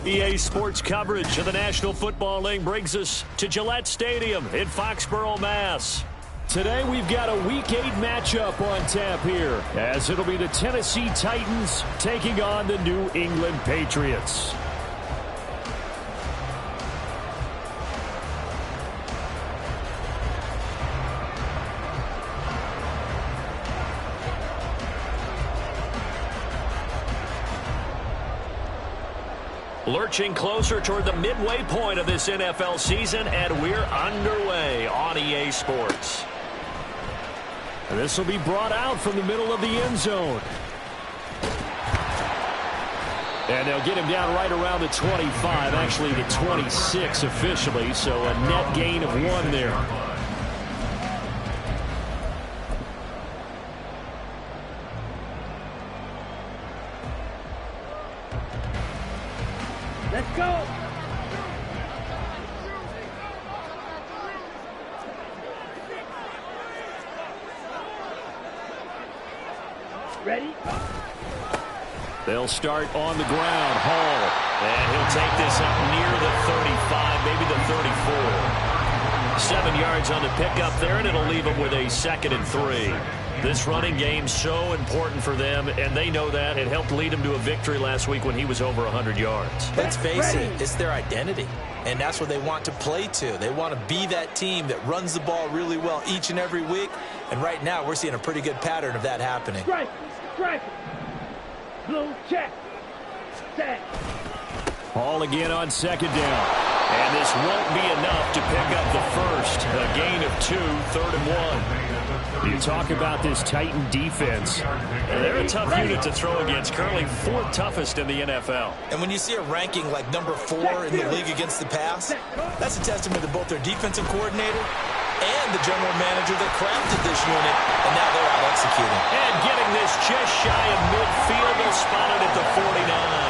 EA Sports coverage of the National Football League brings us to Gillette Stadium in Foxborough, Mass. Today we've got a Week 8 matchup on tap here, as it'll be the Tennessee Titans taking on the New England Patriots. Lurching closer toward the midway point of this NFL season, and we're underway on EA Sports. And this will be brought out from the middle of the end zone. And they'll get him down right around the 25, actually the 26 officially, so a net gain of 1 there. Let's go! Ready? They'll start on the ground. Hall. And he'll take this up near the 35, maybe the 34. 7 yards on the pickup there, and it'll leave him with a 2nd and 3. This running game's so important for them, and they know that. It helped lead them to a victory last week when he was over 100 yards. Let's face it, it's their identity, and that's what they want to play to. They want to be that team that runs the ball really well each and every week, and right now we're seeing a pretty good pattern of that happening. Strike! Strike! Blue check! Set! Hall again on 2nd down. And this won't be enough to pick up the first. A gain of 2, 3rd and 1. You talk about this Titan defense. They're a tough unit to throw against, currently 4th toughest in the NFL. And when you see a ranking like number 4 in the league against the pass, that's a testament to both their defensive coordinator and the general manager that crafted this unit, and now they're out executing. And getting this just shy of midfield, they'll spot it at the 49.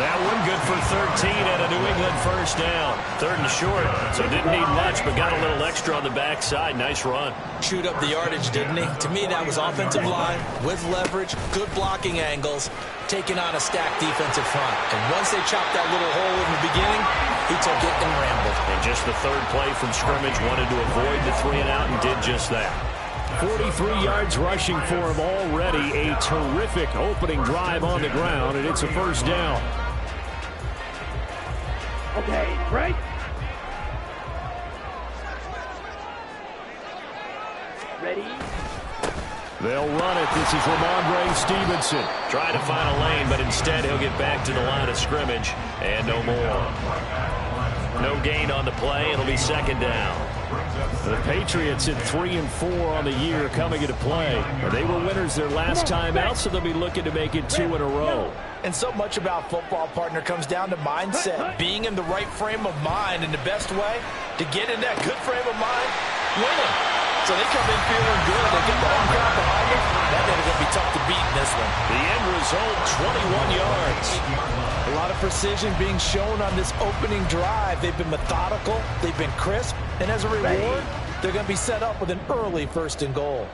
That one good for 13 and a New England first down. 3rd and short, so didn't need much, but got a little extra on the backside. Nice run. Chewed up the yardage, didn't he? To me, that was offensive line with leverage, good blocking angles, taking on a stacked defensive front. And once they chopped that little hole in the beginning, he took it and rambled. And just the 3rd play from scrimmage, wanted to avoid the 3 and out and did just that. 43 yards rushing for him already. A terrific opening drive on the ground, and it's a first down. Okay, right? Ready? They'll run it. This is Ramondre Stevenson. Trying to find a lane, but instead he'll get back to the line of scrimmage. And no more. No gain on the play. It'll be 2nd down. The Patriots at 3 and 4 on the year coming into play. They were winners their last time out, so they'll be looking to make it 2 in a row. And so much about football, partner, comes down to mindset. Being in the right frame of mind, and the best way to get in that good frame of mind, winning. So they come in feeling good. They get the home crowd behind them. That is going to be tough to beat in this one. The end result, 21 yards. A lot of precision being shown on this opening drive. They've been methodical. They've been crisp. And as a reward, they're going to be set up with an early 1st and goal.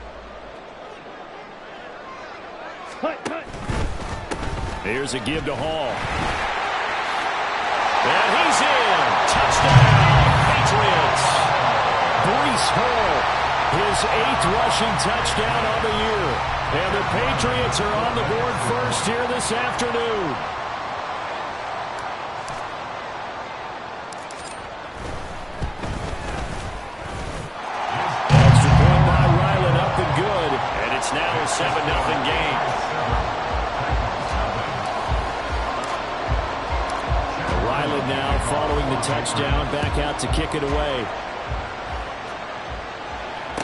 Here's a give to Hall. And he's in. Touchdown, Patriots. Breece Hall, his 8th rushing touchdown on the year. And the Patriots are on the board first here this afternoon. Extra point by Ryland, up and good. And it's now a 7-0 game. Ryland now following the touchdown, back out to kick it away.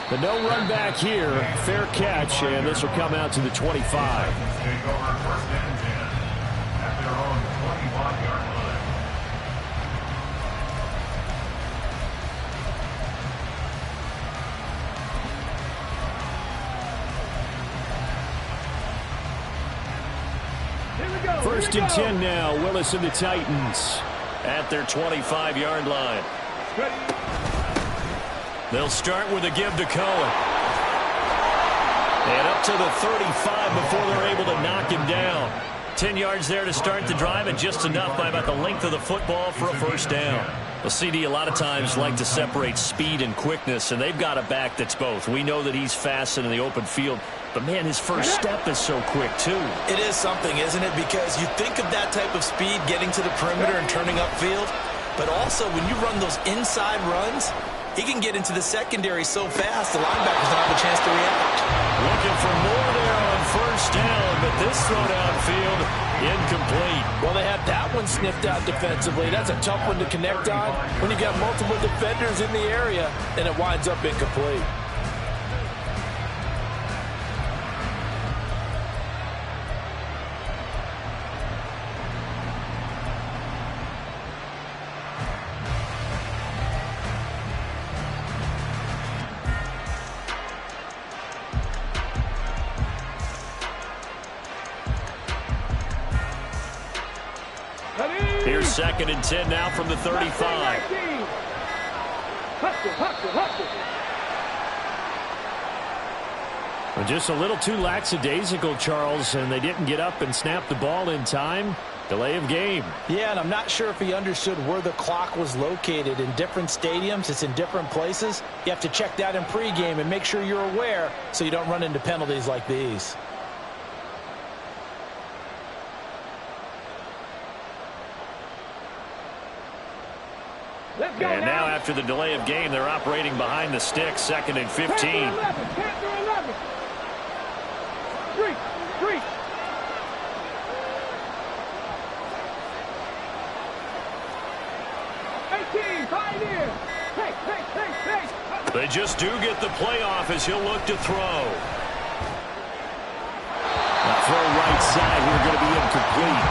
The no run back here, fair catch, and this will come out to the 25. First and 10 now. Willis and the Titans at their 25-yard line. They'll start with a give to Cohen. And up to the 35 before they're able to knock him down. 10 yards there to start the drive, and just enough by about the length of the football for a first down. Well, CD a lot of times like to separate speed and quickness, and they've got a back that's both. We know that he's fast in the open field, but, man, his first step is so quick, too. It is something, isn't it? Because you think of that type of speed getting to the perimeter and turning upfield, but also when you run those inside runs, he can get into the secondary so fast the linebackers don't have a chance to react. Looking for more there on first down, but this throw downfield incomplete. Well, they had that one sniffed out defensively. That's a tough one to connect on when you got multiple defenders in the area, and it winds up incomplete. Here's 2nd and 10 now from the 35. Hustle. Just a little too lackadaisical, Charles, and they didn't get up and snap the ball in time. Delay of game. Yeah, and I'm not sure if he understood where the clock was located. In different stadiums, it's in different places. You have to check that in pregame and make sure you're aware so you don't run into penalties like these. And now after the delay of game, they're operating behind the sticks, 2nd and 15. 3. They just do get the playoff as he'll look to throw. That throw right side here going to be incomplete.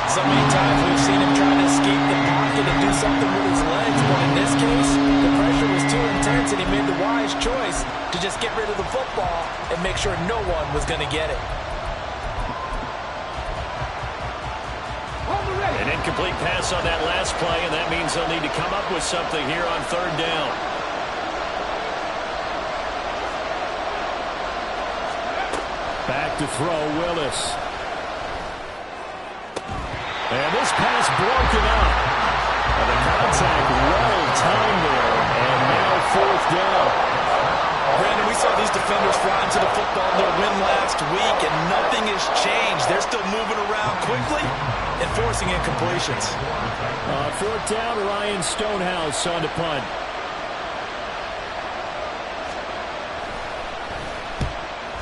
So many times we've seen him trying to escape the pocket and do something with his legs, but in this case, the pressure was too intense and he made the wise choice to just get rid of the football and make sure no one was going to get it. An incomplete pass on that last play, and that means they'll need to come up with something here on 3rd down. Back to throw, Willis. And this pass broken up. And the contact well timed there, and now 4th down. Brandon, we saw these defenders flying to the football in their win last week, and nothing has changed. They're still moving around quickly and forcing incompletions. 4th down, Ryan Stonehouse on the punt.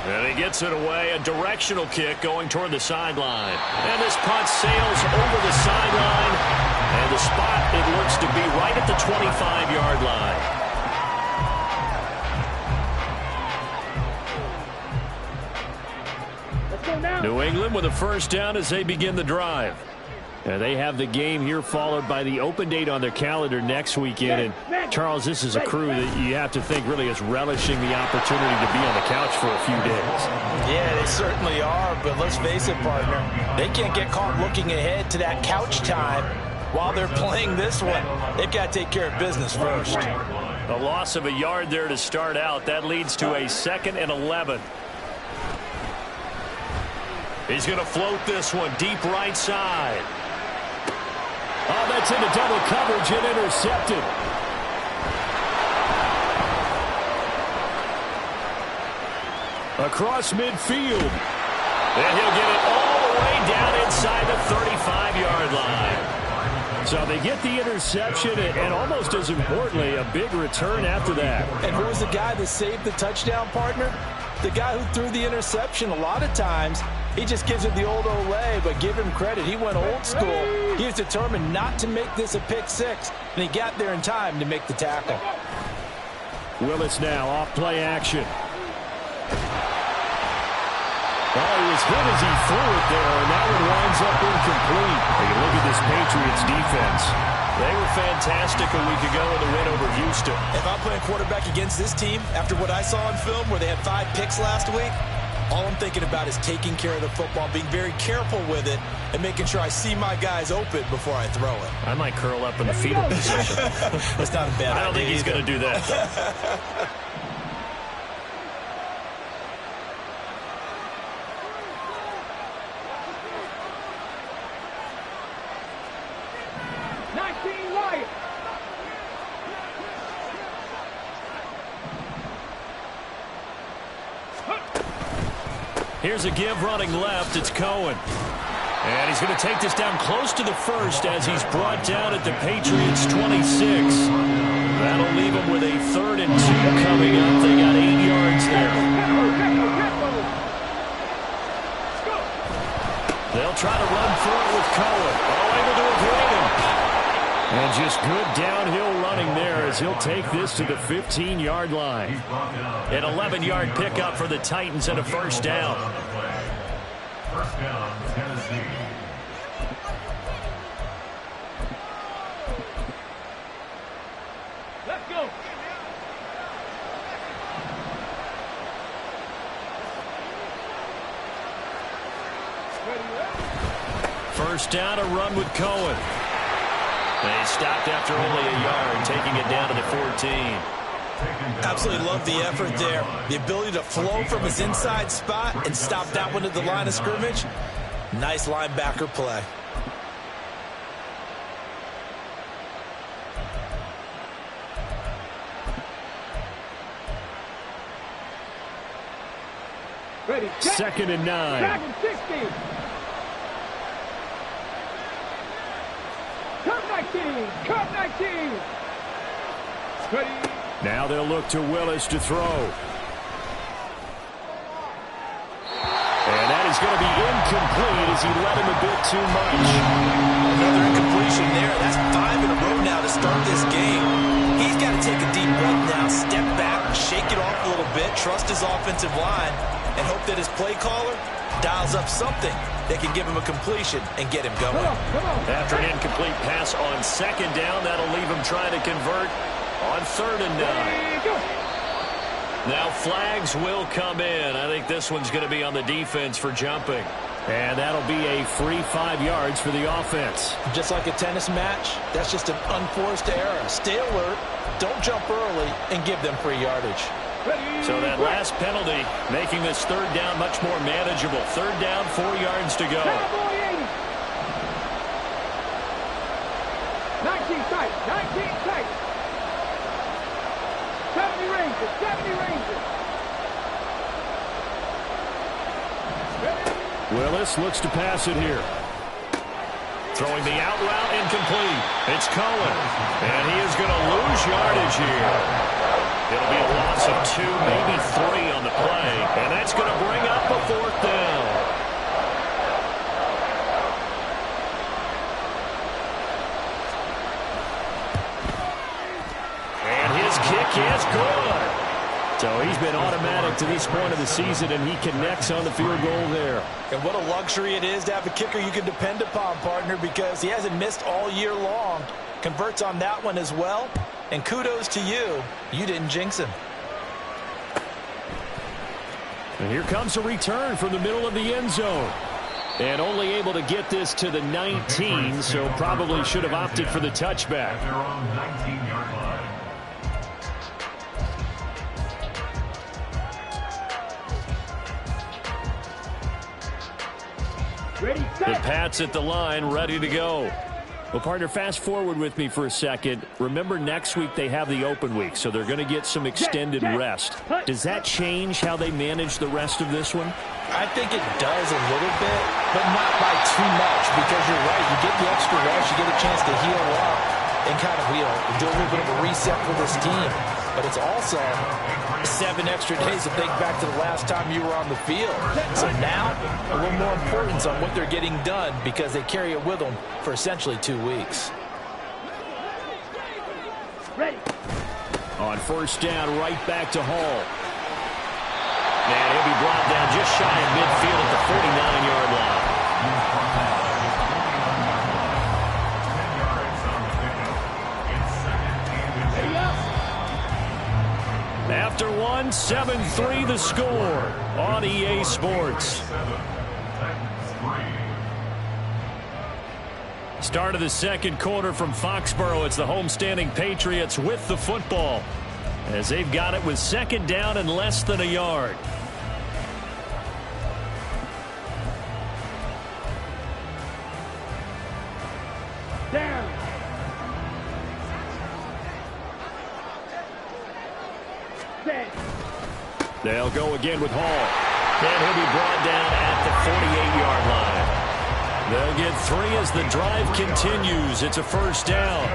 And he gets it away, a directional kick going toward the sideline. And this punt sails over the sideline, and the spot, it looks to be right at the 25-yard line. New England with a first down as they begin the drive. And they have the game here followed by the open date on their calendar next weekend. And, Charles, this is a crew that you have to think really is relishing the opportunity to be on the couch for a few days. Yeah, they certainly are, but let's face it, partner. They can't get caught looking ahead to that couch time while they're playing this one. They've got to take care of business first. A loss of a yard there to start out. That leads to a 2nd and 11. He's going to float this one deep right side. Oh, that's into double coverage and intercepted. Across midfield. And he'll get it all the way down inside the 35-yard line. So they get the interception and almost as importantly, a big return after that. And who was the guy that saved the touchdown, partner? The guy who threw the interception. A lot of times, he just gives it the old Olay, but give him credit. He went old school. He was determined not to make this a pick six, and he got there in time to make the tackle. Willis now off play action. Oh, he was hit as he threw it there, and that one winds up incomplete. Take a look at this Patriots defense. They were fantastic a week ago in the win over Houston. If I'm playing quarterback against this team, after what I saw on film where they had 5 picks last week, all I'm thinking about is taking care of the football, being very careful with it, and making sure I see my guys open before I throw it. I might curl up in the fetal position. That's not a bad idea. I don't think he's going to do that. quiet. Here's a give running left. It's Cohen. And he's going to take this down close to the first as he's brought down at the Patriots' 26. That'll leave him with a 3rd and 2 coming up. They got 8 yards there. They'll try to run for it with Cohen. All able to avoid him. And just good downhill running there as he'll take this to the 15-yard line. An 11-yard pickup for the Titans and a first down. First down, Tennessee. Let's go. First down, a run with Cohen. They stopped after only a yard, taking it down to the 14. Absolutely love the effort there. The ability to flow from his inside spot and stop that one at the line of scrimmage. Nice linebacker play. Ready. 2nd and 9. 16. Cut 19. Cut 19. Ready. Now they'll look to Willis to throw. And that is going to be incomplete as he led him a bit too much. Another incompletion there. That's 5 in a row now to start this game. He's got to take a deep breath now, step back, shake it off a little bit, trust his offensive line, and hope that his play caller dials up something that can give him a completion and get him going. Come on. After an incomplete pass on 2nd down, that'll leave him trying to convert on 3rd and 9. Go. Now flags will come in. I think this one's going to be on the defense for jumping. And that'll be a free 5 yards for the offense. Just like a tennis match, that's just an unforced error. Stay alert, don't jump early, and give them free yardage. Ready. So that last penalty making this 3rd down much more manageable. 3rd down, 4 yards to go. Cowboy 80. 19 tight. 19 tight. 70 Rangers. 70 Rangers. Willis looks to pass it here. Throwing the out route incomplete. It's Cohen. And he is going to lose yardage here. It'll be a loss of 2, maybe 3 on the play. And that's going to bring up a 4th down. And his kick is good. So he's been automatic to this point of the season, and he connects on the field goal there. And what a luxury it is to have a kicker you can depend upon, partner, because he hasn't missed all year long. Converts on that one as well. And kudos to you. You didn't jinx him. And here comes a return from the middle of the end zone. And only able to get this to the 19, so probably should have opted for the touchback. They're on 19-yard line. Ready. The Set. Pats at the line, ready to go. Well, partner, fast forward with me for a second. Remember, next week they have the open week, so they're going to get some extended rest. Does that change how they manage the rest of this one? I think it does a little bit, but not by too much, because you're right. You get the extra rest, you get a chance to heal up and kind of do a little bit of a reset for this team. But it's also 7 extra days to think back to the last time you were on the field. So now, a little more importance on what they're getting done because they carry it with them for essentially 2 weeks. Ready. On first down, right back to Hall. And he'll be brought down just shy of midfield at the 49-yard line. After one, 7-3 the score on EA Sports. Start of the second quarter from Foxborough. It's the homestanding Patriots with the football as they've got it with 2nd down and less than a yard. Down. 10. They'll go again with Hall. And he'll be brought down at the 48-yard line. They'll get 3 as the drive continues. It's a first down.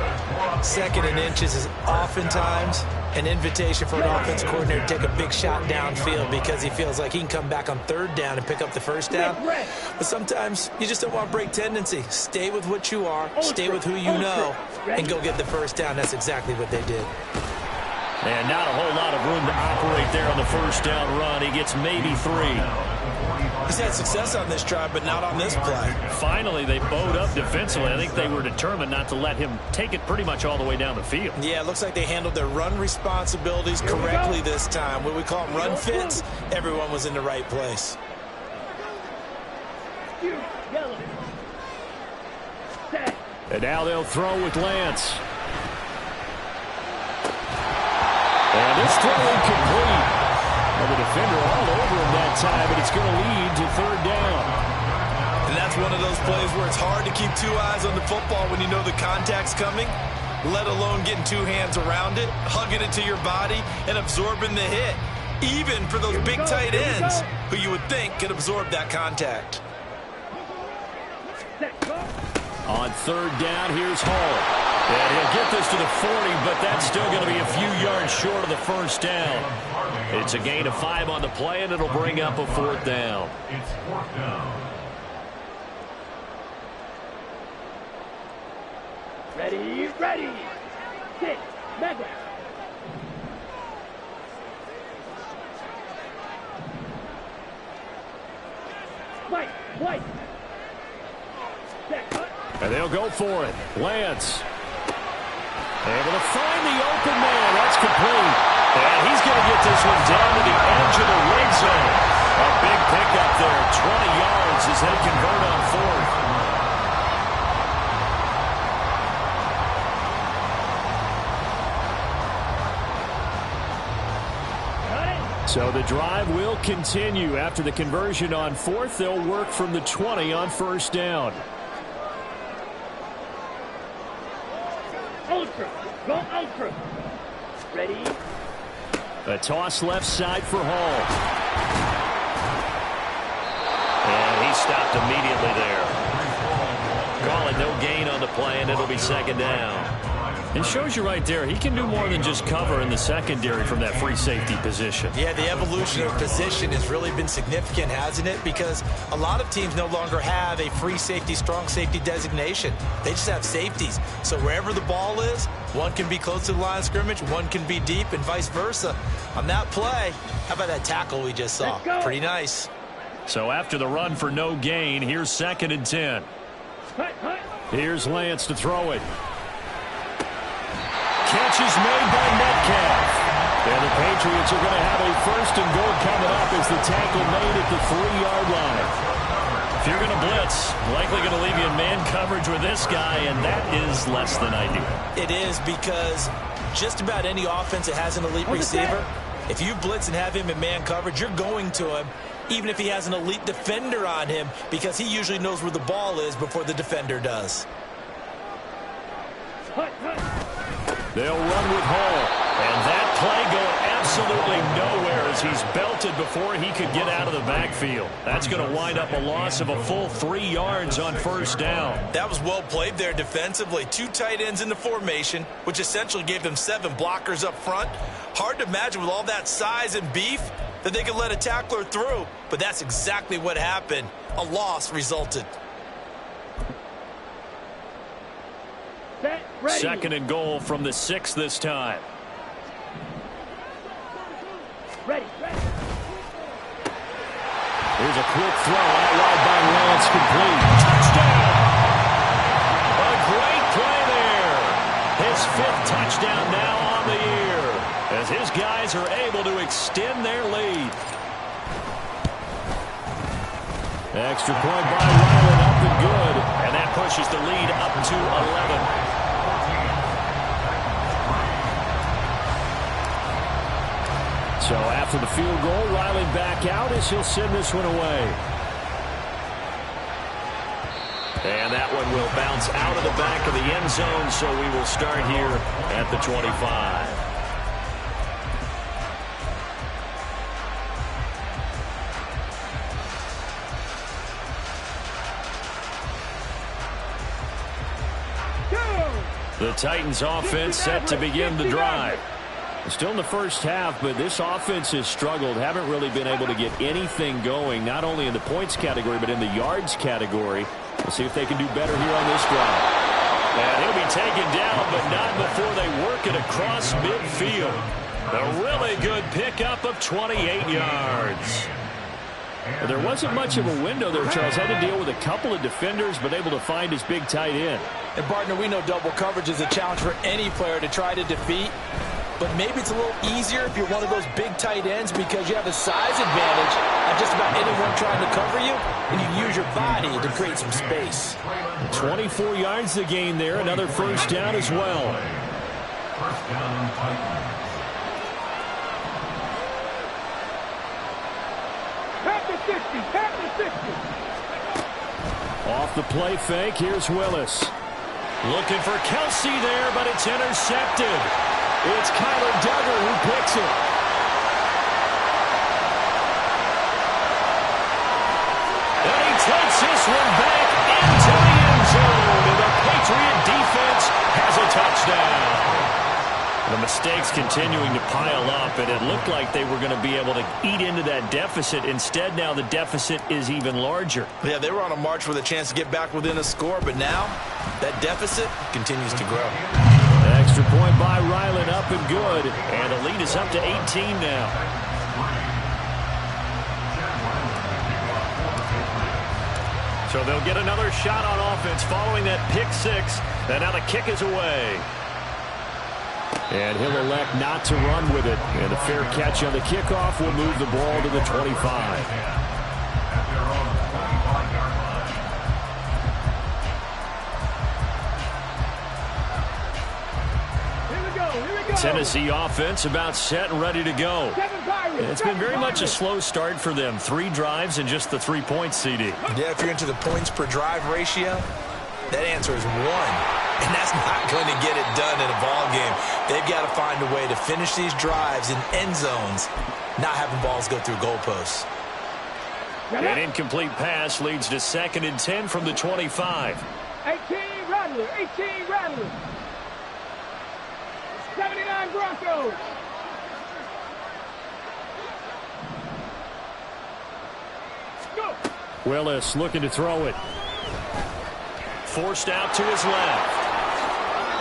2nd and inches is oftentimes an invitation for an offense coordinator to take a big shot downfield because he feels like he can come back on 3rd down and pick up the first down. But sometimes you just don't want to break tendency. Stay with what you are, stay with who you know, and go get the first down. That's exactly what they did. And not a whole lot of room to operate there on the first down run. He gets maybe 3. He's had success on this drive, but not on this play. Finally, they bowed up defensively. I think they were determined not to let him take it pretty much all the way down the field. Yeah, it looks like they handled their run responsibilities correctly this time. What we call them run fits, everyone was in the right place. Yellow. Set. And now they'll throw with Lance. And this throw incomplete. And the defender all over him that time, but it's going to lead to 3rd down. And that's one of those plays where it's hard to keep 2 eyes on the football when you know the contact's coming, let alone getting 2 hands around it, hugging it to your body, and absorbing the hit, even for those big tight ends who you would think could absorb that contact. Set. Go. On 3rd down, here's Hall. And he'll get this to the 40, but that's still going to be a few yards short of the first down. It's a gain of 5 on the play, and it'll bring up a 4th down. It's 4th down. Ready, ready. 6. Mega. White. Set. Cut. And they'll go for it. Lance. Able to find the open man. That's complete. And he's going to get this one down to the edge of the red zone. A big pickup there. 20 yards as they convert on 4th. So the drive will continue. After the conversion on 4th, they'll work from the 20 on 1st down. Ultra. Go ultra. Ready. A toss left side for Hall. And he stopped immediately there. Call it no gain on the play, and it'll be 2nd down. It shows you right there, he can do more than just cover in the secondary from that free safety position. Yeah, the evolution of position has really been significant, hasn't it? Because a lot of teams no longer have a free safety, strong safety designation. They just have safeties. So wherever the ball is, one can be close to the line of scrimmage, one can be deep, and vice versa. On that play, how about that tackle we just saw? Pretty nice. So after the run for no gain, here's 2nd and 10. Here's Lance to throw it. Catch is made by Metcalf. And the Patriots are going to have a 1st and goal coming up as the tackle made at the 3-yard line. If you're going to blitz, likely going to leave you in man coverage with this guy, and that is less than ideal. It is, because just about any offense that has an elite receiver, if you blitz and have him in man coverage, you're going to him, even if he has an elite defender on him, because he usually knows where the ball is before the defender does. They'll run with Hall. And that play going absolutely nowhere as he's belted before he could get out of the backfield. That's going to wind up a loss of a full 3 yards on 1st down. That was well played there defensively. 2 tight ends in the formation, which essentially gave them 7 blockers up front. Hard to imagine with all that size and beef that they could let a tackler through. But that's exactly what happened. A loss resulted. Ready. 2nd and goal from the 6 this time. Ready. Here's a quick throw out wide by Lance, complete. Touchdown! A great play there. His 5th touchdown now on the year as his guys are able to extend their lead. Extra point by Ryland, up and good. And that pushes the lead up to 11. So after the field goal, Riley back out as he'll send this one away. And that one will bounce out of the back of the end zone, so we will start here at the 25. The Titans offense set to begin the drive. Still in the first half, but this offense has struggled. Haven't really been able to get anything going, not only in the points category, but in the yards category. We'll see if they can do better here on this drive. And he'll be taken down, but not before they work it across midfield. A really good pickup of 28 yards. Well, there wasn't much of a window there, Charles. Had to deal with a couple of defenders, but able to find his big tight end. And, partner, we know double coverage is a challenge for any player to try to defeat. But maybe it's a little easier if you're one of those big tight ends because you have a size advantage on just about anyone trying to cover you, and you use your body to create some space. 24 yards to gain there. Another first down as well. First down, Titans. Tap the 60, tap the 60. Off the play fake, here's Willis. Looking for Kelsey there, but it's intercepted. It's Kyler Duggar who picks it. And he takes this one back into the end zone. And the Patriot defense has a touchdown. The mistakes continuing to pile up, and it looked like they were going to be able to eat into that deficit. Instead, now the deficit is even larger. Yeah, they were on a march with a chance to get back within a score, but now that deficit continues to grow. Extra point by Ryland, up and good. And the lead is up to 18 now. So they'll get another shot on offense following that pick six. And now the kick is away. And he'll elect not to run with it. And a fair catch on the kickoff will move the ball to the 25. Tennessee offense about set and ready to go. It's been very much a slow start for them. 3 drives and just the 3 points, CD. Yeah, if you're into the points per drive ratio, that answer is 1. And that's not going to get it done in a ball game. They've got to find a way to finish these drives in end zones, not having balls go through goalposts. An incomplete pass leads to 2nd and 10 from the 25. 18 Rattler, 18 Rattler. 79 Broncos. Go. Willis looking to throw it. Forced out to his left.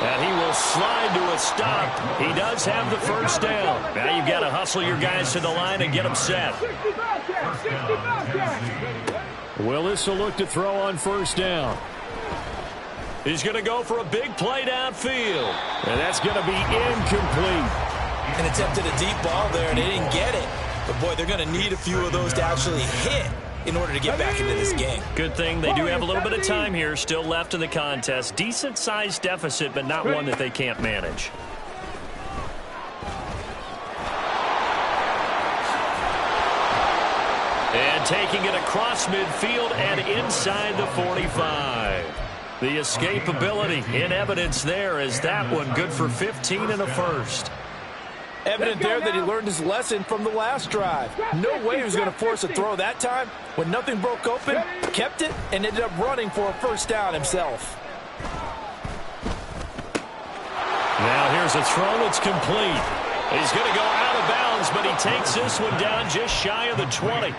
And he will slide to a stop. He does have the first down. Now you've got to hustle your guys to the line and get them set. 65 catch, 65 catch. Willis will look to throw on first down. He's going to go for a big play downfield. And that's going to be incomplete. And attempted a deep ball there, and they didn't get it. But, boy, they're going to need a few of those to actually hit in order to get back into this game. Good thing they do have a little bit of time here still left in the contest. Decent-sized deficit, but not one that they can't manage. And taking it across midfield and inside the 45. The escapability in evidence there as that one good for 15 and a first. Evident there that he learned his lesson from the last drive. No way he was going to force a throw that time. When nothing broke open, kept it, and ended up running for a first down himself. Now here's a throw that's complete. He's going to go out of bounds, but he takes this one down just shy of the 20.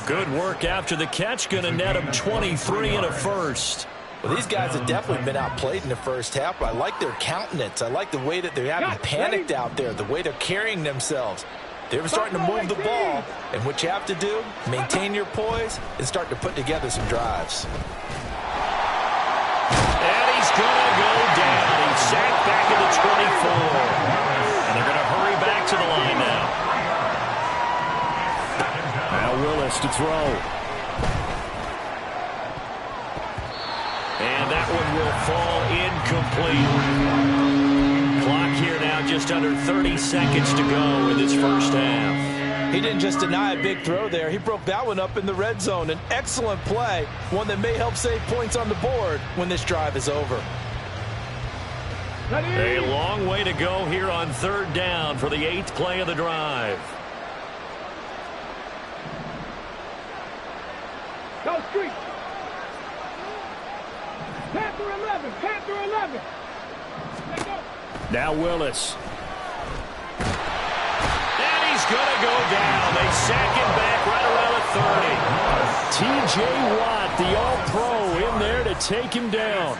Good work after the catch. Going to net him 23 and a first. Well, these guys have definitely been outplayed in the first half, but I like their countenance. I like the way that they haven't panicked out there, the way they're carrying themselves. They're starting to move the ball, and what you have to do, maintain your poise and start to put together some drives. And he's going to go down. He's sacked back at the 24. And they're going to hurry back to the line now. Now Willis to throw. And that one will fall incomplete. Clock here now just under 30 seconds to go in this first half. He didn't just deny a big throw there. He broke that one up in the red zone. An excellent play, one that may help save points on the board when this drive is over. A long way to go here on 3rd down for the 8th play of the drive. Go street. Panther 11, Panther 11. Now Willis. And he's going to go down. They sack him back right around the 30. T.J. Watt, the All-Pro, in there to take him down.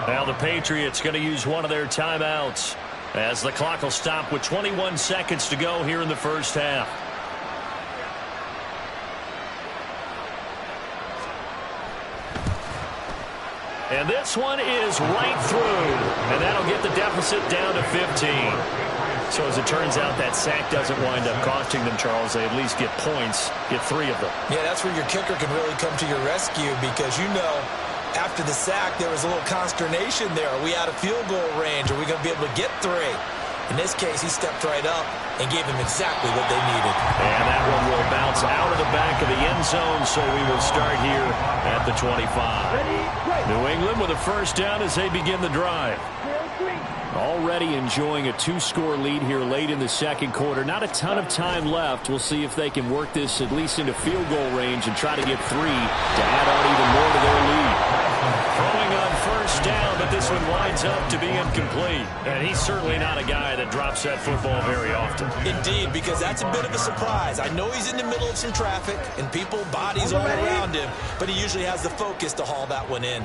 Now the Patriots going to use one of their timeouts as the clock will stop with 21 seconds to go here in the first half. And this one is right through. And that'll get the deficit down to 15. So as it turns out, that sack doesn't wind up costing them, Charles. They at least get points, get 3 of them. Yeah, that's where your kicker can really come to your rescue because, you know, after the sack, there was a little consternation there. Are we out of field goal range? Are we going to be able to get 3? In this case, he stepped right up and gave them exactly what they needed. And that one will bounce out of the back of the end zone, so we will start here at the 25. New England with a first down as they begin the drive. Already enjoying a 2-score lead here late in the second quarter. Not a ton of time left. We'll see if they can work this at least into field goal range and try to get 3 to add on even more to their lead. Throwing on first down, but this one winds up to be incomplete. And he's certainly not a guy that drops that football very often. Indeed, because that's a bit of a surprise. I know he's in the middle of some traffic and people, bodies all around him, but he usually has the focus to haul that one in.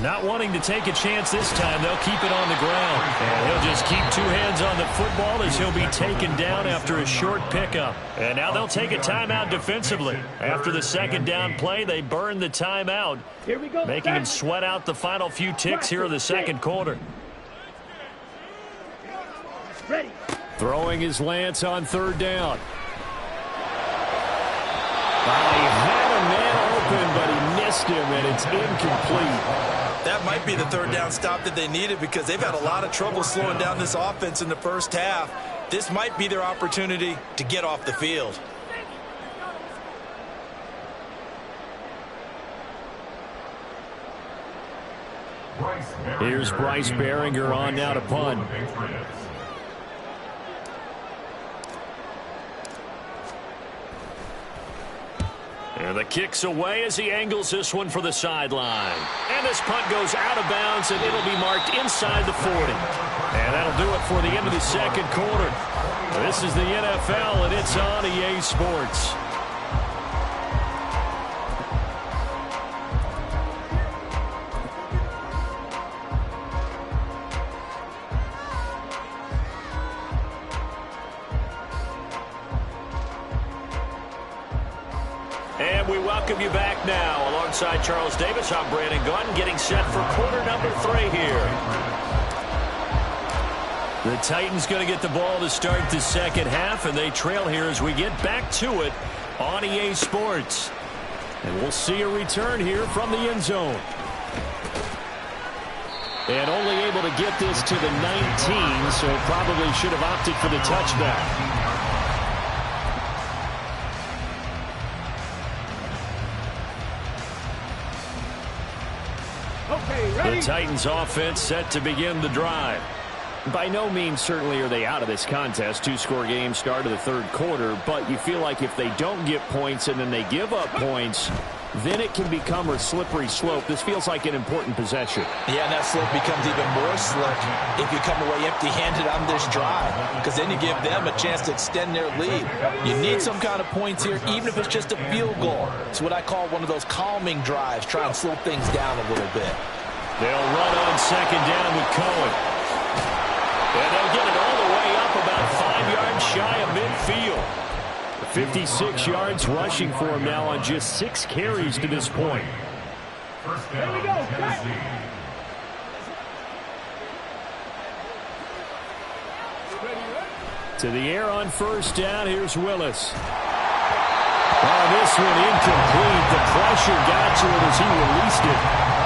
Not wanting to take a chance this time, they'll keep it on the ground. And he'll just keep 2 hands on the football as he'll be taken down after a short pickup. And now they'll take a timeout defensively. After the second down play, they burn the timeout, making him sweat out the final few ticks here in the second quarter. Throwing his Lance on third down. He had a man open, but he missed him, and it's incomplete. That might be the third down stop that they needed because they've had a lot of trouble slowing down this offense in the first half. This might be their opportunity to get off the field. Here's Bryce Baringer on now to punt. And the kick's away as he angles this one for the sideline. And this punt goes out of bounds, and it'll be marked inside the 40. And that'll do it for the end of the second quarter. This is the NFL, and it's on EA Sports. And we welcome you back now. Alongside Charles Davis, I'm Brandon Gunn, getting set for quarter number 3 here. The Titans going to get the ball to start the second half, and they trail here as we get back to it on EA Sports. And we'll see a return here from the end zone. And only able to get this to the 19, so probably should have opted for the touchback. The Titans offense set to begin the drive. By no means certainly are they out of this contest. 2-score game start of the third quarter, but you feel like if they don't get points and then they give up points, then it can become a slippery slope. This feels like an important possession. Yeah, and that slope becomes even more slick if you come away empty-handed on this drive, because then you give them a chance to extend their lead. You need some kind of points here, even if it's just a field goal. It's what I call one of those calming drives, try and slow things down a little bit. They'll run on second down with Cohen. And they'll get it all the way up about 5 yards shy of midfield. 56 yards rushing for him now on just 6 carries to this point. Here we go. To the air on first down, here's Willis. Oh, this one incomplete. The pressure got to it as he released it.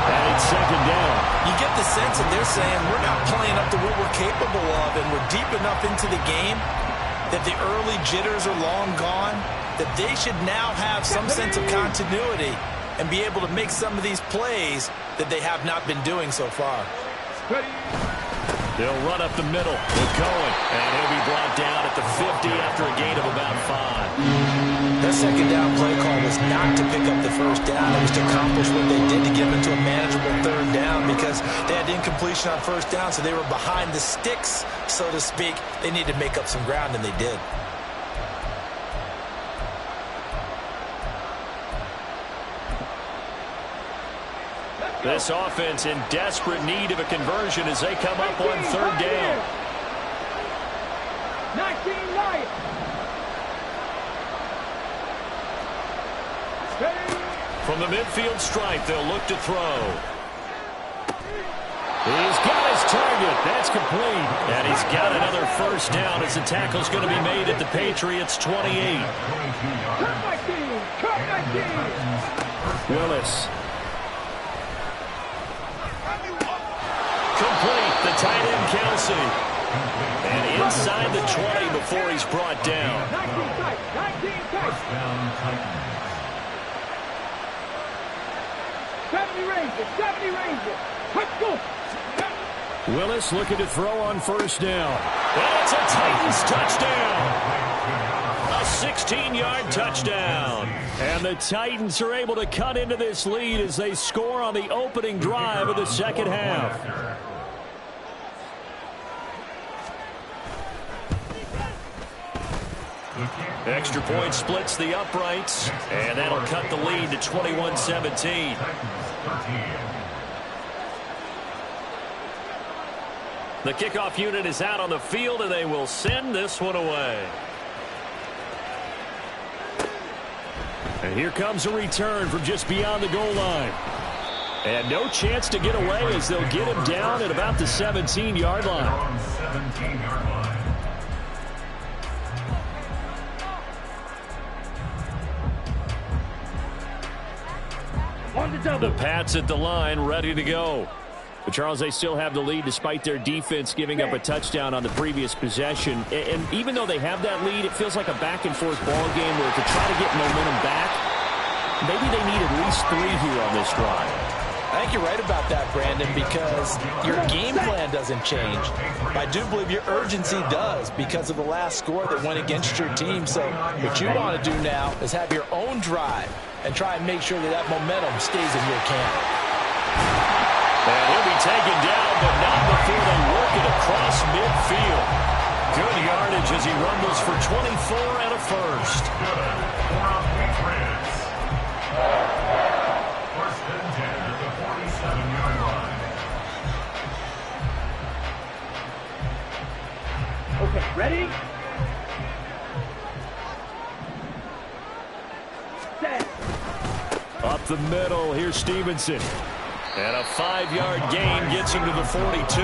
And it's second down. You get the sense that they're saying we're not playing up to what we're capable of, and we're deep enough into the game that the early jitters are long gone, that they should now have some sense of continuity and be able to make some of these plays that they have not been doing so far. They'll run up the middle with Cohen, and he'll be brought down at the 50 after a gain of about 5. That second down play call was not to pick up the first down. It was to accomplish what they did, to get them into a manageable third down, because they had incompletion on first down, so they were behind the sticks, so to speak. They needed to make up some ground, and they did. This offense in desperate need of a conversion as they come up on third down. 19 Lions. From the midfield stripe, they'll look to throw. He's got his target. That's complete. And he's got another first down as the tackle's going to be made at the Patriots' 28. Cut my team. Cut my team. Willis. Complete. The tight end, Kelsey. And inside the 20 before he's brought down. 19 tight. 19 tight. 70 Rangers. 70 Rangers. Let's go. Willis looking to throw on first down. And it's a Titans touchdown. A 16-yard touchdown. And the Titans are able to cut into this lead as they score on the opening drive of the second half. Extra point splits the uprights, and that'll cut the lead to 21-17. The kickoff unit is out on the field, and they will send this one away. And here comes a return from just beyond the goal line. And no chance to get away as they'll get him down at about the 17-yard line. 17-yard line. The Pats at the line, ready to go. But Charles, they still have the lead despite their defense giving up a touchdown on the previous possession. And even though they have that lead, it feels like a back-and-forth ball game where to try to get momentum back, maybe they need at least 3 here on this drive. I think you're right about that, Brandon, because your game plan doesn't change. I do believe your urgency does because of the last score that went against your team. So what you want to do now is have your own drive and try and make sure that that momentum stays in your camp. And he'll be taken down, but not before they work it across midfield. Good yardage as he rumbles for 24 and a first. First and 10 at the 47-yard line. Okay, ready? Set. Up the middle, here's Stevenson. And a 5-yard gain gets him to the 42.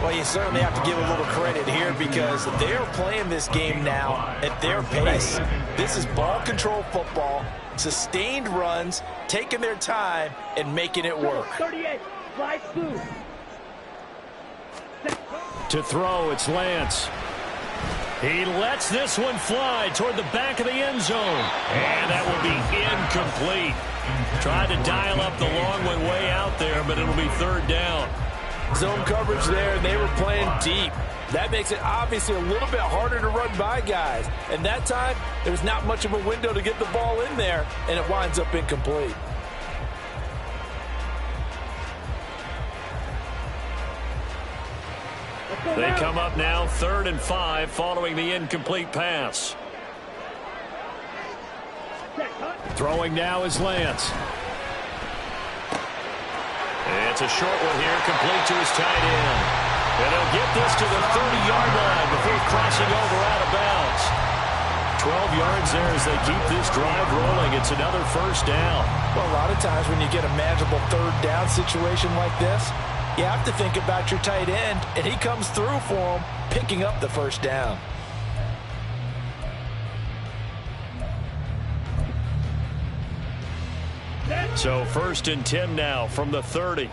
Well, you certainly have to give a little credit here because they're playing this game now at their pace. This is ball control football, sustained runs, taking their time, and making it work. 38, slide through. To throw, it's Lance. He lets this one fly toward the back of the end zone. And that will be incomplete. Tried to dial up the long one way out there, but it'll be third down. Zone coverage there, and they were playing deep. That makes it obviously a little bit harder to run by guys. And that time, there was not much of a window to get the ball in there, and it winds up incomplete. They come up now 3rd and 5 following the incomplete pass. Throwing now is Lance. It's a short one here, complete to his tight end. And he'll get this to the 30-yard line before crossing over out of bounds. 12 yards there as they keep this drive rolling. It's another first down. Well, a lot of times when you get a manageable third down situation like this, you have to think about your tight end, and he comes through for him, picking up the first down. So 1st and 10 now from the 30.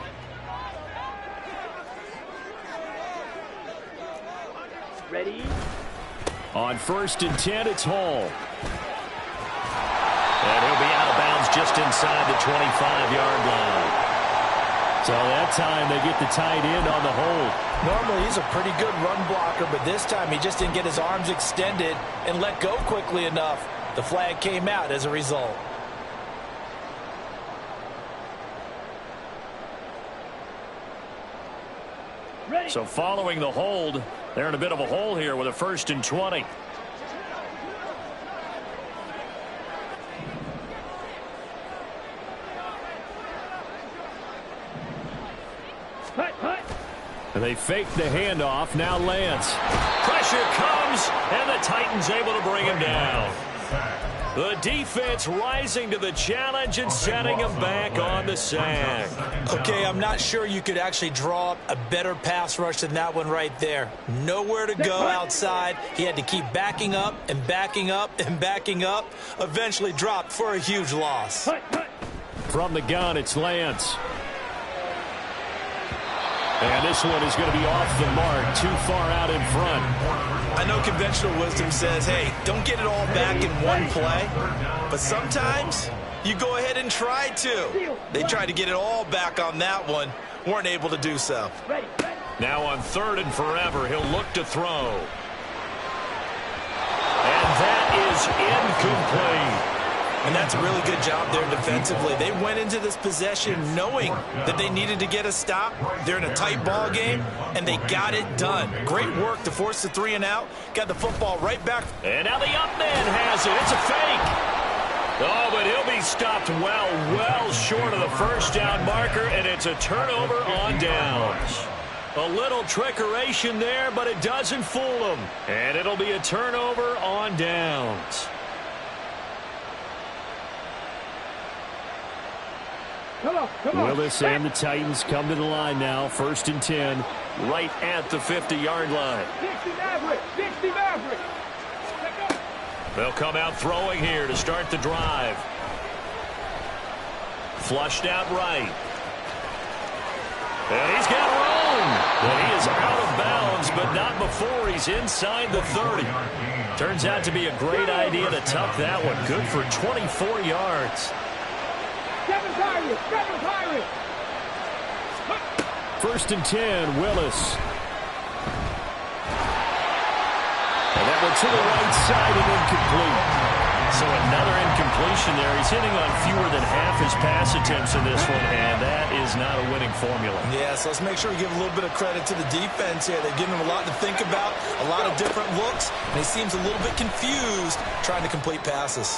Ready? On 1st and 10, it's Hall. And he'll be out of bounds just inside the 25-yard line. So that time they get the tight end on the hold. Normally he's a pretty good run blocker, but this time he just didn't get his arms extended and let go quickly enough. The flag came out as a result. Ready. So following the hold, they're in a bit of a hole here with a 1st and 20. Hut, hut. And they fake the handoff. Now Lance. Pressure comes, and the Titans able to bring him down. The defense rising to the challenge and setting him back on the sack. Okay, I'm not sure you could actually draw up a better pass rush than that one right there. Nowhere to go outside. He had to keep backing up and backing up and backing up. Eventually dropped for a huge loss. Hut, hut. From the gun, it's Lance. And this one is going to be off the mark, too far out in front. I know conventional wisdom says, hey, don't get it all back in one play. But sometimes you go ahead and try to. They tried to get it all back on that one. Weren't able to do so. Ready, ready. Now on 3rd and forever, he'll look to throw. And that is incomplete. And that's a really good job there defensively. They went into this possession knowing that they needed to get a stop. They're in a tight ball game, and they got it done. Great work to force the 3 and out. Got the football right back. And now the up man has it. It's a fake. Oh, but he'll be stopped well short of the 1st down marker, and it's a turnover on downs. A little trickeration there, but it doesn't fool them. And it'll be a turnover on downs. Come on, come on. Willis and the Titans come to the line now. 1st and 10, right at the 50-yard line. 60 Maverick, 60 Maverick. Let go. They'll come out throwing here to start the drive. Flushed out right. And he's got room. And he is out of bounds, but not before he's inside the 30. Turns out to be a great idea to tuck that one. Good for 24 yards. Seven Pirates. 1st and 10, Willis. And that one to the right side and incomplete. So another incompletion there. He's hitting on fewer than half his pass attempts in this one, and that is not a winning formula. Yeah, so let's make sure we give a little bit of credit to the defense here. They've given him a lot to think about, a lot of different looks, and he seems a little bit confused trying to complete passes.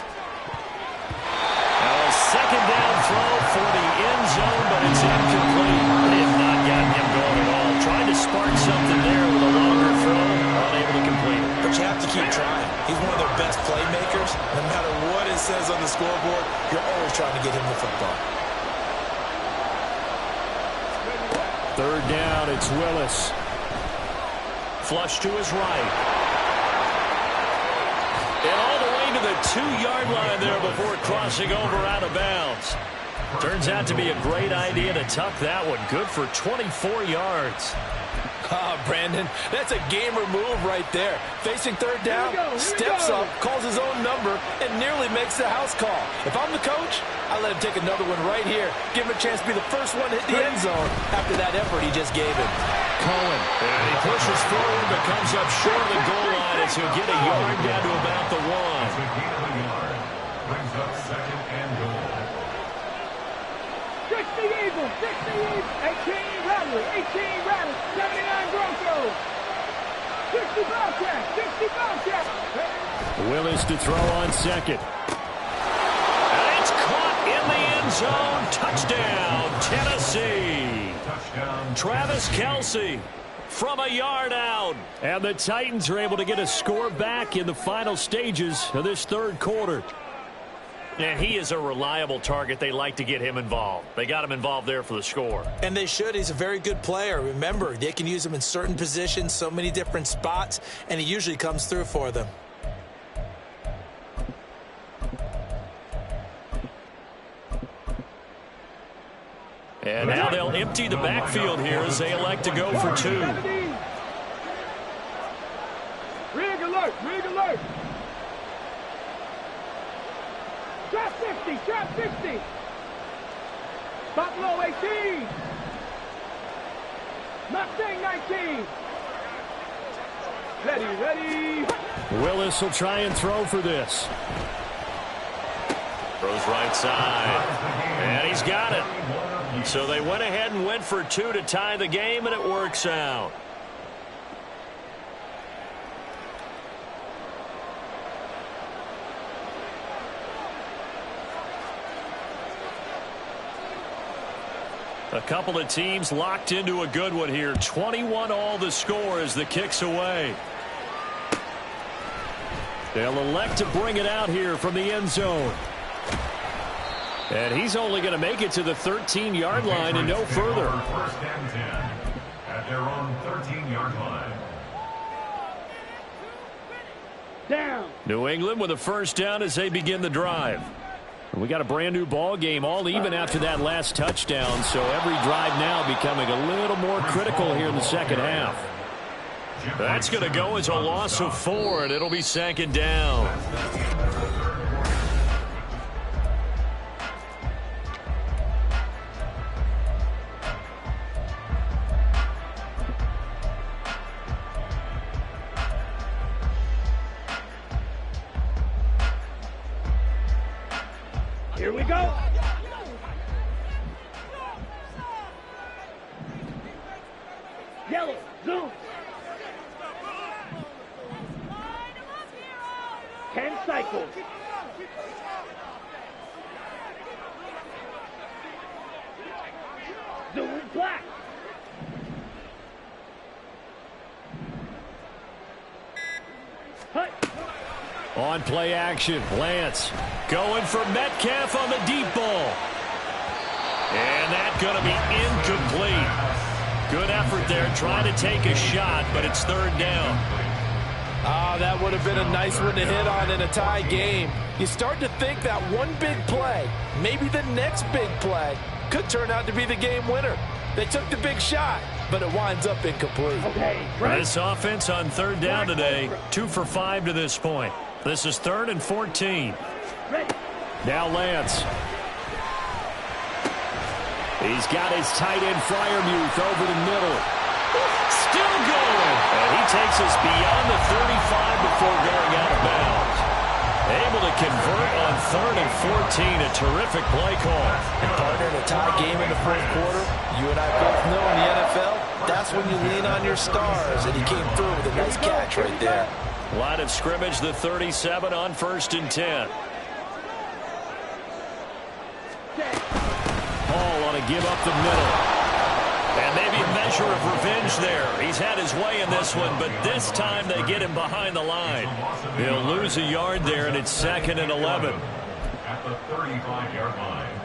Now a 2nd down throw for the end zone, but it's incomplete. They have not gotten him going at all. Trying to spark something there with a longer throw, unable to complete it. But you have to keep trying. He's one of their best playmakers. No matter what it says on the scoreboard, you're always trying to get him the football. 3rd down, it's Willis. Flush to his right. And all the way to the 2-yard line there before crossing over out of bounds. Turns out to be a great idea to tuck that one. Good for 24 yards. Brandon, that's a gamer move right there. Facing 3rd down, steps up, calls his own number, and nearly makes the house call. If I'm the coach, I let him take another one right here. Give him a chance to be the first one to hit the end zone after that effort he just gave him. Cohen. And he pushes forward, but comes up short of the goal line as he'll get a yard down to about the 1. The gain of a yard brings up 2nd and goal. 60 Eagles, 60 Eagles. 18 Rattlers, 18 Rattlers. 79 Broncos. 60 Bobcats, 60 Bobcats. Willis to throw on 2nd. And it's caught in the end zone. Touchdown, Tennessee. Touchdown. Travis Kelce from a yard out. And the Titans are able to get a score back in the final stages of this 3rd quarter. And he is a reliable target. They like to get him involved. They got him involved there for the score. And they should. He's a very good player. Remember, they can use him in certain positions, so many different spots, and he usually comes through for them. And now they'll empty the backfield here as they elect to go for 2. Rig alert, rig alert. Trap 50, trap 50. Buffalo 18. Mustang 19. Ready, ready. Willis will try and throw for this. Throws right side. And he's got it. So they went ahead and went for 2 to tie the game, and it works out. A couple of teams locked into a good one here. 21 all the score as the kick's away. They'll elect to bring it out here from the end zone. And he's only going to make it to the 13-yard line and no further. First and 10 at their own 13-yard line. Down. New England with a first down as they begin the drive. We got a brand new ball game, all even after that last touchdown, so every drive now becoming a little more critical here in the second half. That's going to go as a loss of 4, and it'll be second down. Here we go. Yellow, zoom. 10 cycles. Zoom black. Hut. On play action, Lance going for Metcalf on the deep ball. And that's going to be incomplete. Good effort there trying to take a shot, but it's third down. That would have been a nice one to hit on in a tie game. You start to think that one big play, maybe the next big play, could turn out to be the game winner. They took the big shot, but it winds up incomplete. Okay, right. This offense on third down today, 2 for 5 to this point. This is 3rd and 14. Ready. Now Lance. He's got his tight end Freiermuth over the middle. Still going. And he takes us beyond the 35 before going out of bounds. Able to convert on 3rd and 14. A terrific play call. And partner, in a tie game in the fourth quarter, you and I both know in the NFL, that's when you lean on your stars. And he came through with a nice catch right there. Line of scrimmage, the 37 on 1st and 10. Hall on a give up the middle. And maybe a measure of revenge there. He's had his way in this one, but this time they get him behind the line. He'll lose a yard there, and it's 2nd and 11. At the 35-yard line.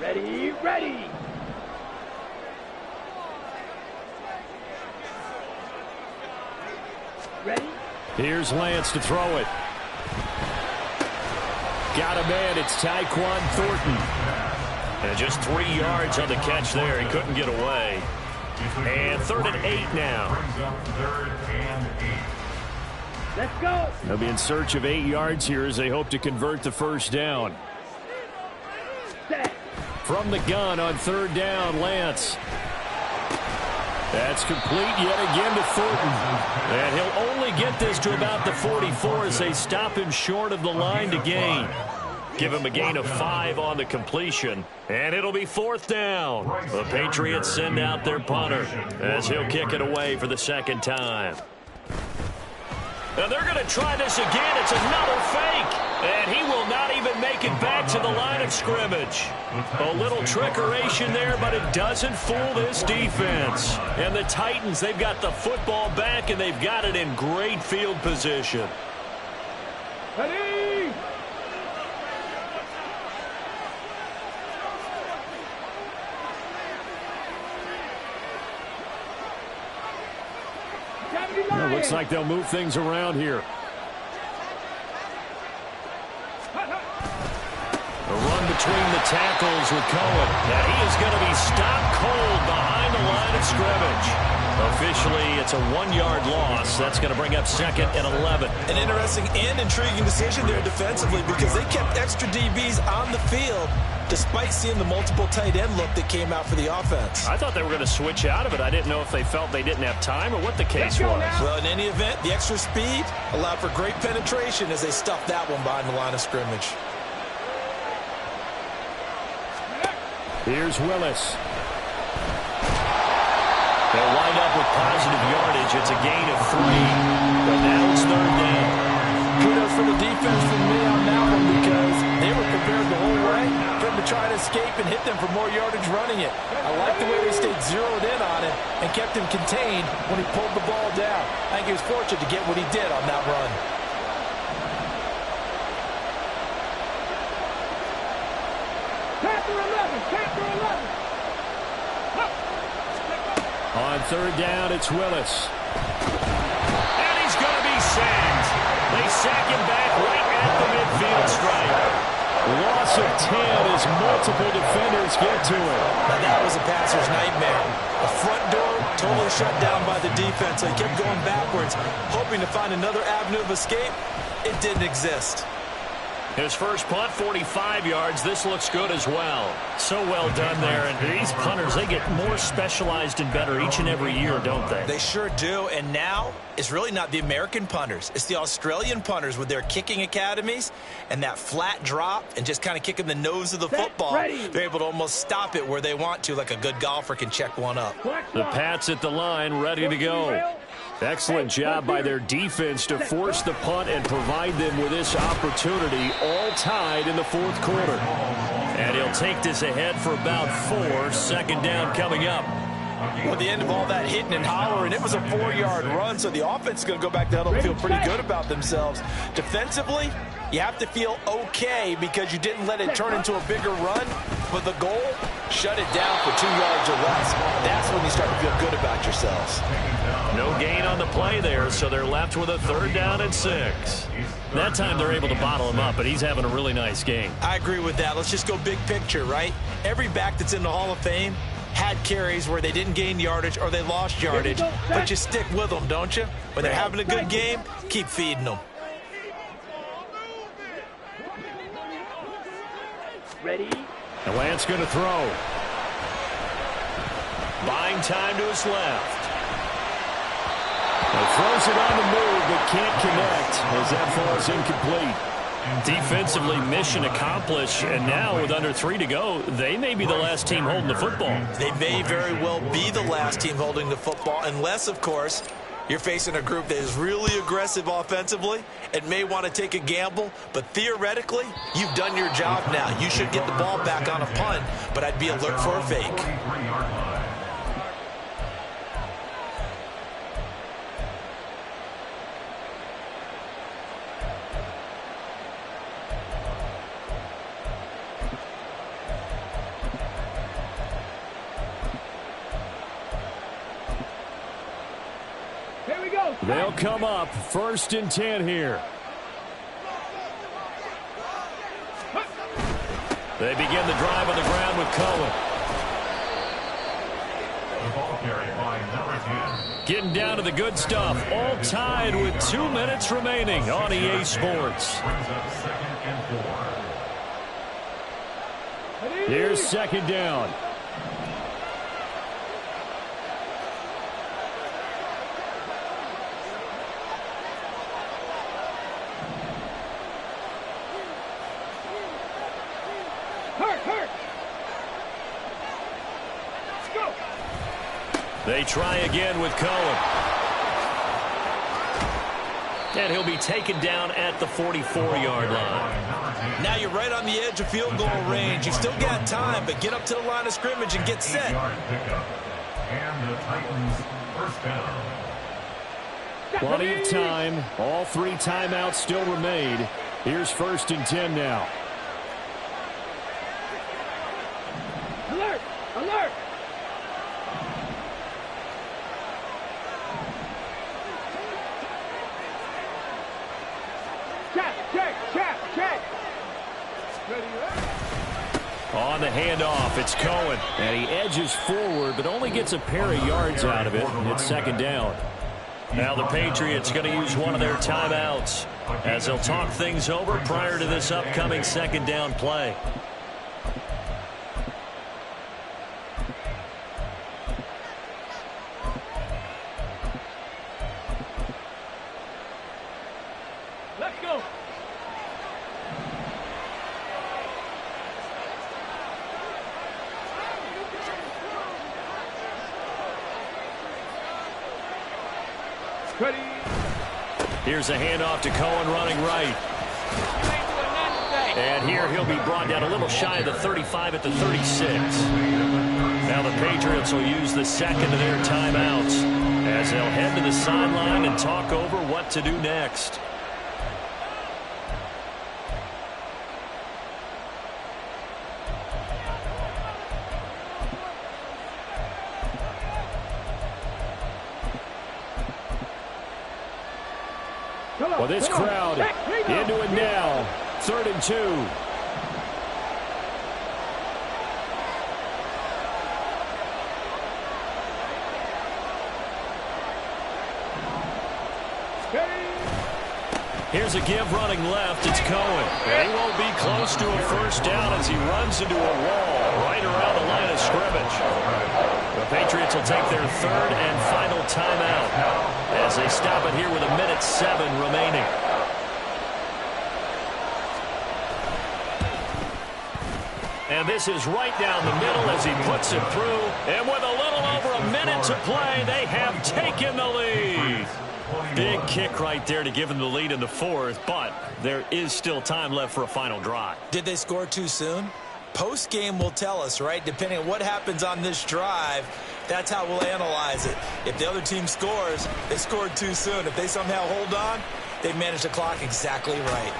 Ready, ready. Ready. Here's Lance to throw it. Got a man. It's Tyquan Thornton. And just 3 yards on the catch there. He couldn't get away. And 3rd and 8 now. Brings up 3rd and 8. Let's go. They'll be in search of 8 yards here as they hope to convert the first down. Set. From the gun on 3rd down, Lance. That's complete yet again to Thornton. And he'll only get this to about the 44 as they stop him short of the line to gain. Give him a gain of 5 on the completion. And it'll be 4th down. The Patriots send out their punter as he'll kick it away for the 2nd time. Now they're going to try this again. It's another fake. And he will not even make it back to the line of scrimmage. A little trickeration there, but it doesn't fool this defense. And the Titans, they've got the football back, and they've got it in great field position. Ready. Well, looks like they'll move things around here. A run between the tackles with Cohen. Now he is going to be stopped cold behind the line of scrimmage. Officially, it's a 1-yard loss. That's going to bring up 2nd and 11. An interesting and intriguing decision there defensively because they kept extra DBs on the field. despite seeing the multiple tight end look that came out for the offense. I thought they were going to switch out of it. I didn't know if they felt they didn't have time or what the case was. Well, in any event, the extra speed allowed for great penetration as they stuffed that one behind the line of scrimmage. Here's Willis. They'll wind up with positive yardage. It's a gain of 3, but now it's 3rd down. Kudos for the defense from me on that one because they were prepared the whole way for him to try to escape and hit them for more yardage running it. I like the way they stayed zeroed in on it and kept him contained when he pulled the ball down. I think he was fortunate to get what he did on that run. Panther 11, Panther 11. On 3rd down, it's Willis. And he's going to be sacked. They sack him back right at the midfield stripe. Loss of 10 as multiple defenders get to him. Now that was a passer's nightmare. The front door totally shut down by the defense. So he kept going backwards, hoping to find another avenue of escape. It didn't exist. His first punt, 45 yards. This looks good as well. So well done there. And these punters, they get more specialized and better each and every year, don't they? They sure do. And now it's really not the American punters. It's the Australian punters with their kicking academies and that flat drop and just kind of kicking the nose of the football. They're able to almost stop it where they want to, like a good golfer can check one up. The Pats at the line, ready to go. Excellent job by their defense to force the punt and provide them with this opportunity, all tied in the 4th quarter. And he'll take this ahead for about 4. 2nd down coming up. Well, at the end of all that hitting and hollering, it was a 4-yard run, so the offense is going to go back to huddle and feel pretty good about themselves. Defensively, you have to feel okay because you didn't let it turn into a bigger run, but the goal, shut it down for 2 yards or less. That's when you start to feel good about yourselves. No gain on the play there, so they're left with a 3rd down and 6. That time they're able to bottle him up, but he's having a really nice game. I agree with that. Let's just go big picture, right? Every back that's in the Hall of Fame had carries where they didn't gain yardage or they lost yardage, but you stick with them, don't you? When they're having a good game, keep feeding them. Ready? And Lance going to throw. Buying time to his left. He throws it on the move, but can't connect as that falls incomplete. Defensively, mission accomplished, and now with under 3 to go, they may be the last team holding the football. They may very well be the last team holding the football, unless, of course, you're facing a group that is really aggressive offensively and may want to take a gamble, but theoretically, you've done your job now. You should get the ball back on a punt, but I'd be alert for a fake. They'll come up 1st and 10 here. They begin the drive on the ground with Cohen. The ball carried by number 10. Getting down to the good stuff. All tied with 2 minutes remaining on EA Sports. Brings up 2nd and 4. Here's 2nd down. They try again with Cohen. And he'll be taken down at the 44-yard line. Now you're right on the edge of field goal range. You've still got time, but get up to the line of scrimmage and get set. And the Titans 1st down. Plenty of time. All 3 timeouts still remain. Here's 1st and 10 now. Alert! Alert! Check. On the handoff, it's Cohen. And he edges forward, but only gets a pair of yards out of it. It's 2nd down. Now the Patriots going to use one of their timeouts as they'll talk things over prior to this upcoming 2nd down play. Ready. Here's a handoff to Cohen running right. And here he'll be brought down a little shy of the 35 at the 36. Now the Patriots will use the second of their timeouts as they'll head to the sideline and talk over what to do next. Well, this crowd into it now. 3rd and 2. Here's a give running left. It's Cohen. And he won't be close to a first down as he runs into a wall right around the line of scrimmage. The Patriots will take their 3rd and final timeout as they stop it here with 1:07 remaining. And this is right down the middle as he puts it through. And with a little over a minute to play, they have taken the lead. Big kick right there to give them the lead in the 4th, but there is still time left for a final drive. Did they score too soon? Post-game will tell us, right? Depending on what happens on this drive, that's how we'll analyze it. If the other team scores, they scored too soon. If they somehow hold on, they managed the clock exactly right.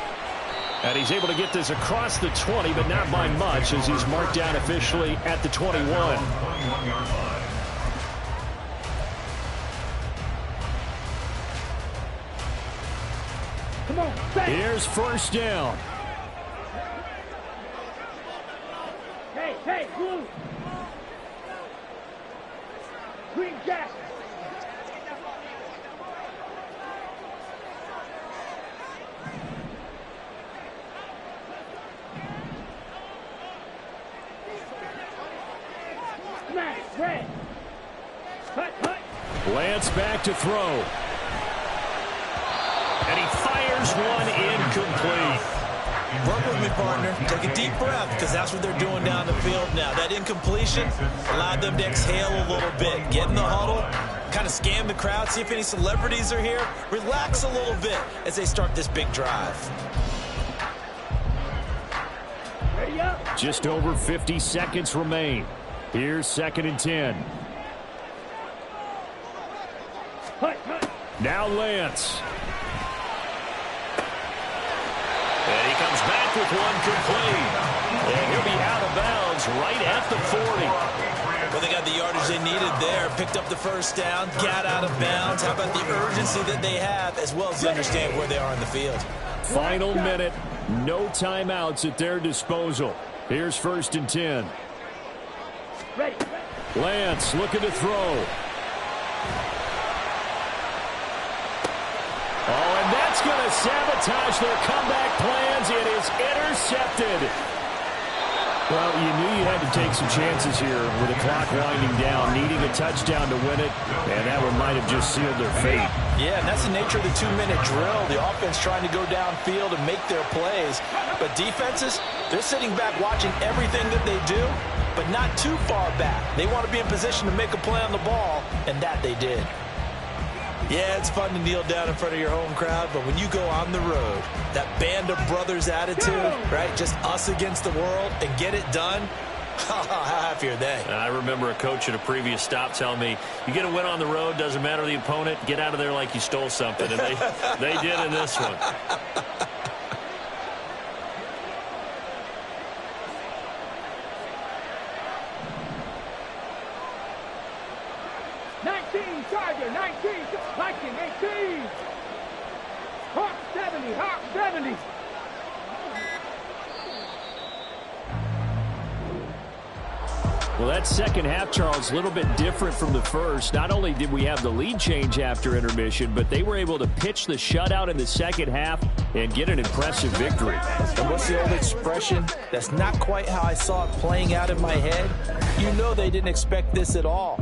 And he's able to get this across the 20, but not by much as he's marked down officially at the 21. Come on, here's first down. Hey, blue. Green jacket. Red. Cut. Lance back to throw. And he fires one incomplete. Work with me, partner. Take a deep breath because that's what they're doing down the field now. That incompletion allowed them to exhale a little bit. Get in the huddle, kind of scan the crowd, see if any celebrities are here. Relax a little bit as they start this big drive. Just over 50 seconds remain. Here's 2nd and 10. Now Lance. And he comes back with one complete. And he'll be out of bounds right at the 40. Well, they got the yardage they needed there. Picked up the first down, got out of bounds. How about the urgency that they have as well as understand where they are in the field? Final minute. No timeouts at their disposal. Here's 1st and 10. Ready. Lance looking to throw. Oh, and that's going to sabotage their comeback plans. It is intercepted. Well, you knew you had to take some chances here with the clock winding down, needing a touchdown to win it, and that one might have just sealed their fate. Yeah, and that's the nature of the 2-minute drill. The offense trying to go downfield and make their plays. But defenses, they're sitting back watching everything that they do, but not too far back. They want to be in position to make a play on the ball, and that they did. Yeah, it's fun to kneel down in front of your home crowd, but when you go on the road, that band of brothers attitude, right, just us against the world, and get it done, how happy are they? I remember a coach at a previous stop telling me, you get a win on the road, doesn't matter the opponent, get out of there like you stole something, and they did in this one. Charger, 19, Viking, 18. Hawk 70, Hawk 70. Well, that second half, Charles, a little bit different from the first. Not only did we have the lead change after intermission, but they were able to pitch the shutout in the second half and get an impressive victory. And what's the old expression? That's not quite how I saw it playing out in my head. You know they didn't expect this at all.